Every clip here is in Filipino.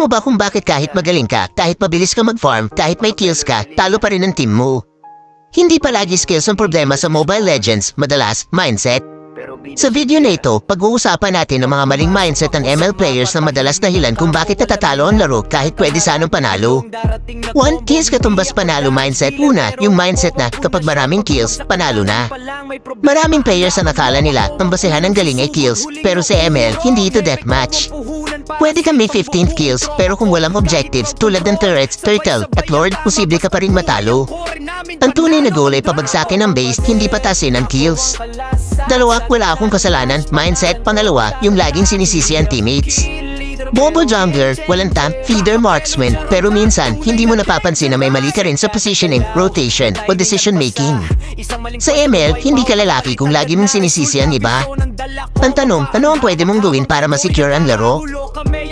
Alam mo ba kung bakit kahit magaling ka, kahit mabilis ka mag-farm, kahit may kills ka, talo pa rin ang team mo? Hindi palagi skills ang problema sa Mobile Legends, madalas, mindset. Sa video na ito, pag-uusapan natin ang mga maling mindset ng ML players na madalas dahilan kung bakit natatalo ang laro kahit pwede sanang panalo. 1 kills katumbas panalo mindset. Una, yung mindset na kapag maraming kills, panalo na. Maraming players ang nakala nila ang basehan ng galing ay kills, pero sa ML, hindi ito deathmatch. Pwede kang may 15 kills, pero kung walang objectives tulad ng turrets, turtle, at lord, posible ka pa rin matalo. Ang tunay na goal ay pabagsakin ang base, hindi patasin ang kills. Dalawa, wala akong kasalanan, mindset. Pangalawa, yung laging sinisisi ang teammates. Bobo jungler, walang tank, feeder marksman, pero minsan, hindi mo napapansin na may mali ka rin sa positioning, rotation, o decision making. Sa ML, hindi ka lalaki kung lagi mong sinisisi ang iba. Ang tanong, ano ang pwede mong gawin para masecure ang laro?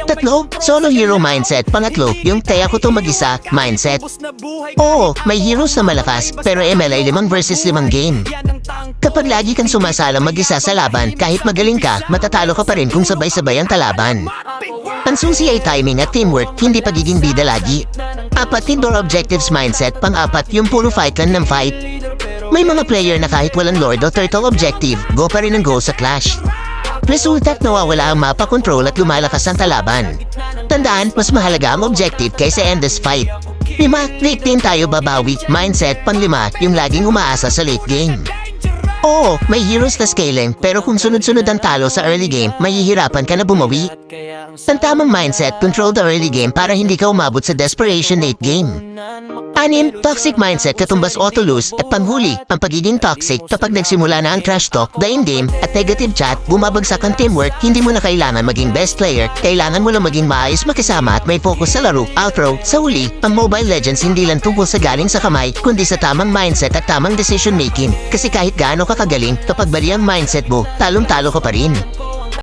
Tatlo, solo hero mindset. Pangatlo, yung kaya ko to mag-isa mindset. Oo, may heroes na malakas, pero ML ay 5 versus 5 game. Kapag lagi kang sumasalang mag-isa sa laban, kahit magaling ka, matatalo ka pa rin kung sabay-sabay ang kalaban. Ang susi ay timing at teamwork, hindi pagiging bida lagi. 4, indoor objectives mindset. Pang-4, yung puro fight lang ng fight. May mga player na kahit walang lord o turtle objective, go pa rin ang go sa clash. Resulta't nawawala ang mapa control at lumalakas ang kalaban. Tandaan, mas mahalaga ang objective kaysa endless fight. 5, late game tayo babawi. Mindset. Pang-5, yung laging umaasa sa late game. Oo, may heroes na scaling, pero kung sunod-sunod ang talo sa early game, mahihirapan ka na bumawi. Ang tamang mindset, control the early game para hindi ka umabot sa desperation late game. 6, toxic mindset katumbas auto-lose at panghuli. Ang pagiging toxic kapag nagsimula na ang trash talk, the in-game, at negative chat, bumabagsak ang teamwork, hindi mo na kailangan maging best player, kailangan mo lang maging maayos makisama at may focus sa laro. Outro, sa huli, ang Mobile Legends hindi lang tungkol sa galing sa kamay, kundi sa tamang mindset at tamang decision making. Kasi kahit gaano ka kagaling, kapag bali ang mindset mo, talong-talo ka pa rin.